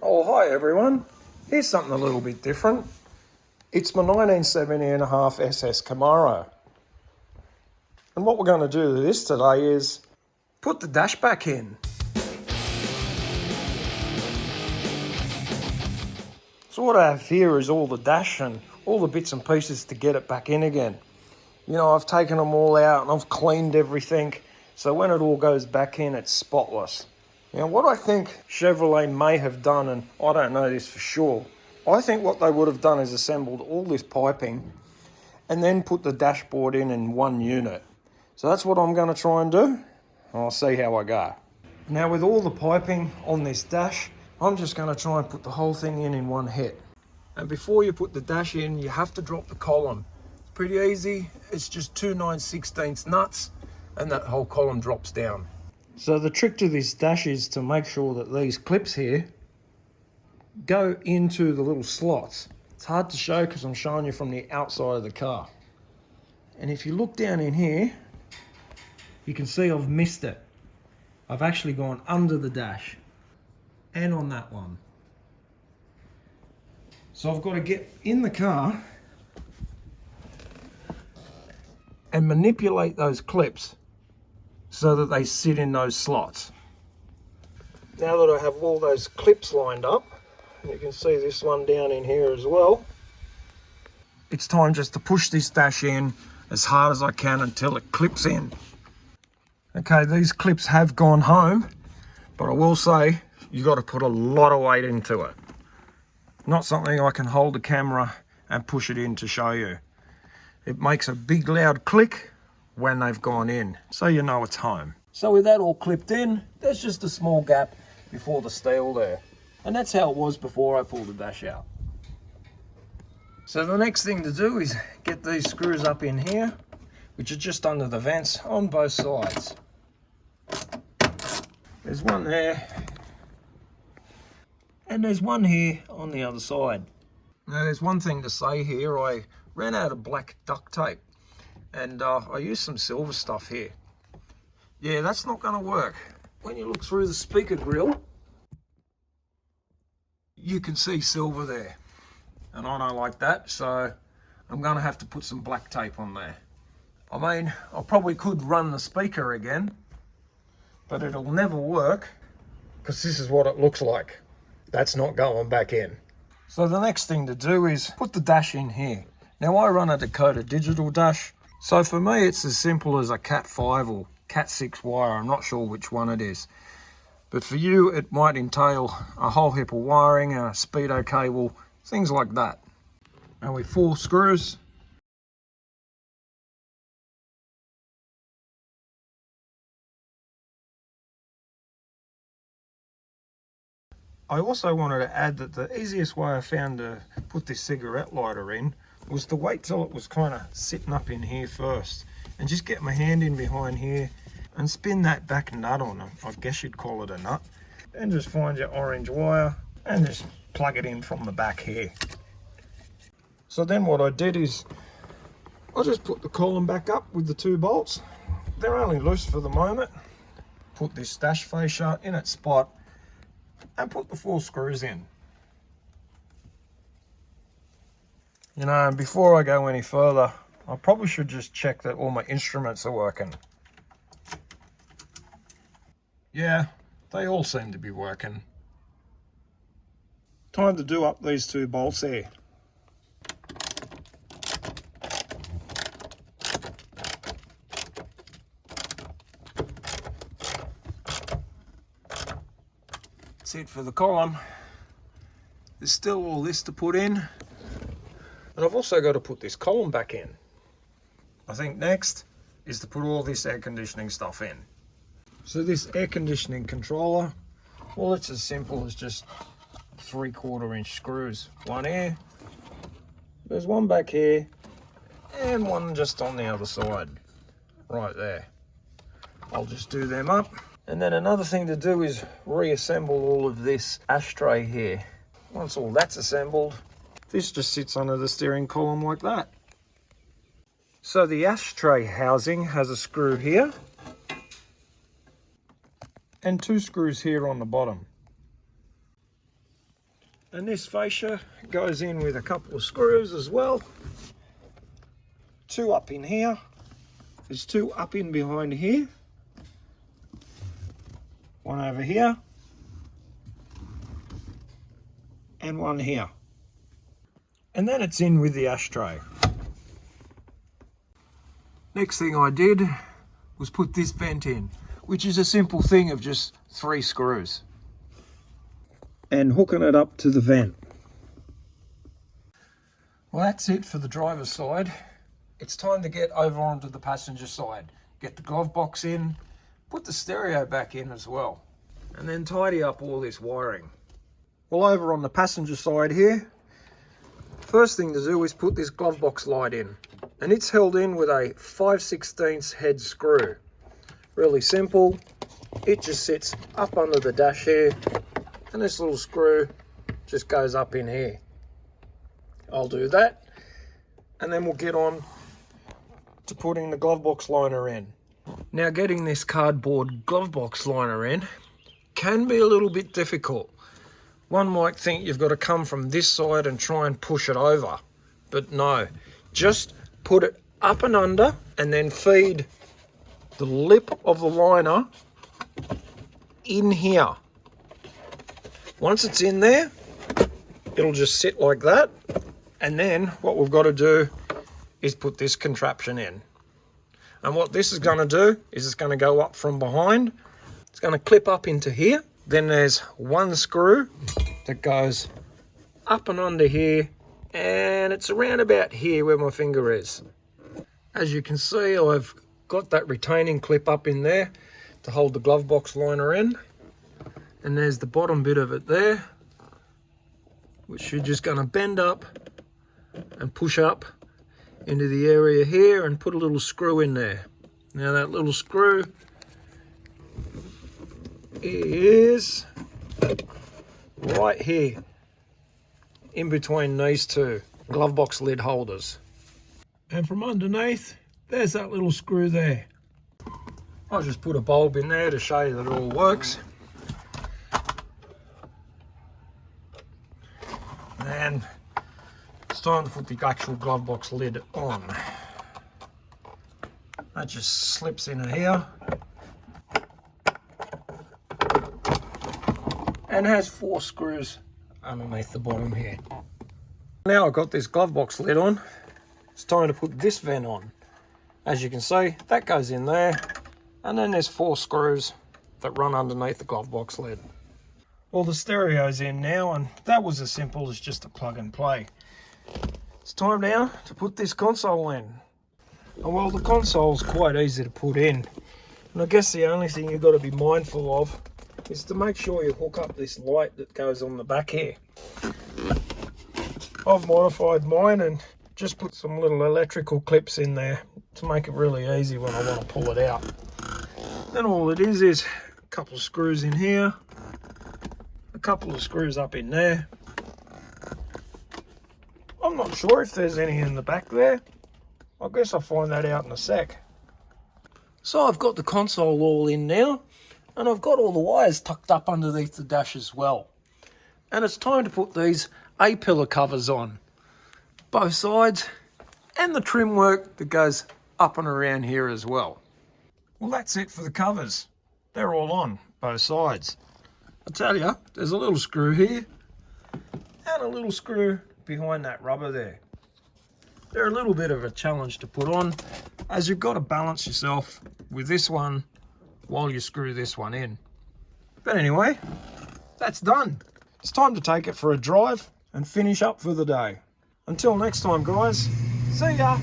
Oh, hi everyone. Here's something a little bit different. It's my 1970.5 SS Camaro. And what we're going to do to this today is put the dash back in. So what I have here is all the dash and all the bits and pieces to get it back in again. You know, I've taken them all out and I've cleaned everything. So when it all goes back in, it's spotless. Now, what I think Chevrolet may have done, and I don't know this for sure, I think what they would have done is assembled all this piping and then put the dashboard in one unit. So that's what I'm going to try and do, and I'll see how I go. Now, with all the piping on this dash, I'm just going to try and put the whole thing in one hit. And before you put the dash in, you have to drop the column. It's pretty easy. It's just 2 9/16 nuts, and that whole column drops down. So the trick to this dash is to make sure that these clips here go into the little slots. It's hard to show because I'm showing you from the outside of the car. And if you look down in here, you can see I've missed it. I've actually gone under the dash and on that one. So I've got to get in the car and manipulate those clips so that they sit in those slots. Now that I have all those clips lined up, you can see this one down in here as well, it's time just to push this dash in as hard as I can until it clips in. Okay, these clips have gone home, but I will say you got to put a lot of weight into it. Not something I can hold the camera and push it in to show you. It makes a big loud click when they've gone in, so you know it's home. So with that all clipped in, there's just a small gap before the steel there. And that's how it was before I pulled the dash out. So the next thing to do is get these screws up in here, which are just under the vents on both sides. There's one there, and there's one here on the other side. Now there's one thing to say here, I ran out of black duct tape. And I used some silver stuff here. Yeah, that's not going to work. When you look through the speaker grill, you can see silver there. And I don't like that, so I'm going to have to put some black tape on there. I mean, I probably could run the speaker again, but it'll never work because this is what it looks like. That's not going back in. So the next thing to do is put the dash in here. Now I run a Dakota Digital dash. So for me, it's as simple as a Cat 5 or Cat 6 wire. I'm not sure which one it is. But for you, it might entail a whole heap of wiring, a speedo cable, things like that. And with 4 screws. I also wanted to add that the easiest way I found to put this cigarette lighter in was to wait till it was kind of sitting up in here first and just get my hand in behind here and spin that back nut on. I guess you'd call it a nut. And just find your orange wire and just plug it in from the back here. So then what I did is I just put the column back up with the 2 bolts. They're only loose for the moment. Put this dash fascia in its spot and put the 4 screws in. You know, and before I go any further, I probably should just check that all my instruments are working. Yeah, they all seem to be working. Time to do up these 2 bolts there. That's it for the column. There's still all this to put in. And I've also got to put this column back in. I think next is to put all this air conditioning stuff in. So this air conditioning controller, well, it's as simple as just 3/4 inch screws. One here, there's one back here, and one just on the other side, right there. I'll just do them up. And then another thing to do is reassemble all of this ashtray here. Once all that's assembled, this just sits under the steering column like that. So the ashtray housing has a screw here and 2 screws here on the bottom. And this fascia goes in with a couple of screws as well. 2 up in here. There's 2 up in behind here. 1 over here. And 1 here. And then it's in with the ashtray. Next thing I did was put this vent in, which is a simple thing of just 3 screws. And hooking it up to the vent. Well, that's it for the driver's side. It's time to get over onto the passenger side. Get the glove box in, put the stereo back in as well, and then tidy up all this wiring. Well, over on the passenger side here, first thing to do is put this glove box light in. And it's held in with a 5/16 head screw. Really simple. It just sits up under the dash here, and this little screw just goes up in here. I'll do that, and then we'll get on to putting the glove box liner in. Now, getting this cardboard glove box liner in can be a little bit difficult. One might think you've got to come from this side and try and push it over, but no, just put it up and under and then feed the lip of the liner in here. Once it's in there, it'll just sit like that. And then what we've got to do is put this contraption in. And what this is going to do is it's going to go up from behind. It's going to clip up into here. Then there's 1 screw that goes up and under here, and it's around about here where my finger is. As you can see, I've got that retaining clip up in there to hold the glove box liner in. And there's the bottom bit of it there, which you're just going to bend up and push up into the area here and put a little screw in there. Now that little screw is right here in between these 2 glove box lid holders. And from underneath, there's that little screw there. I'll just put a bulb in there to show you that it all works. And it's time to put the actual glove box lid on. That just slips in here and has 4 screws underneath the bottom here. Now I've got this glove box lid on, it's time to put this vent on. As you can see, that goes in there, and then there's 4 screws that run underneath the glove box lid. Well, the stereo's in now, and that was as simple as just a plug and play. It's time now to put this console in. And well, the console's quite easy to put in. And I guess the only thing you've got to be mindful of is to make sure you hook up this light that goes on the back here. I've modified mine and just put some little electrical clips in there to make it really easy when I want to pull it out. Then all it is a couple of screws in here, a couple of screws up in there. I'm not sure if there's any in the back there. I guess I'll find that out in a sec. So I've got the console all in now, and I've got all the wires tucked up underneath the dash as well. And it's time to put these A-pillar covers on, both sides, and the trim work that goes up and around here as well. Well, that's it for the covers. They're all on, both sides. I tell you, there's a little screw here, and a little screw behind that rubber there. They're a little bit of a challenge to put on, as you've got to balance yourself with this one while you screw this one in. But anyway, that's done. It's time to take it for a drive and finish up for the day. Until next time, guys, see ya.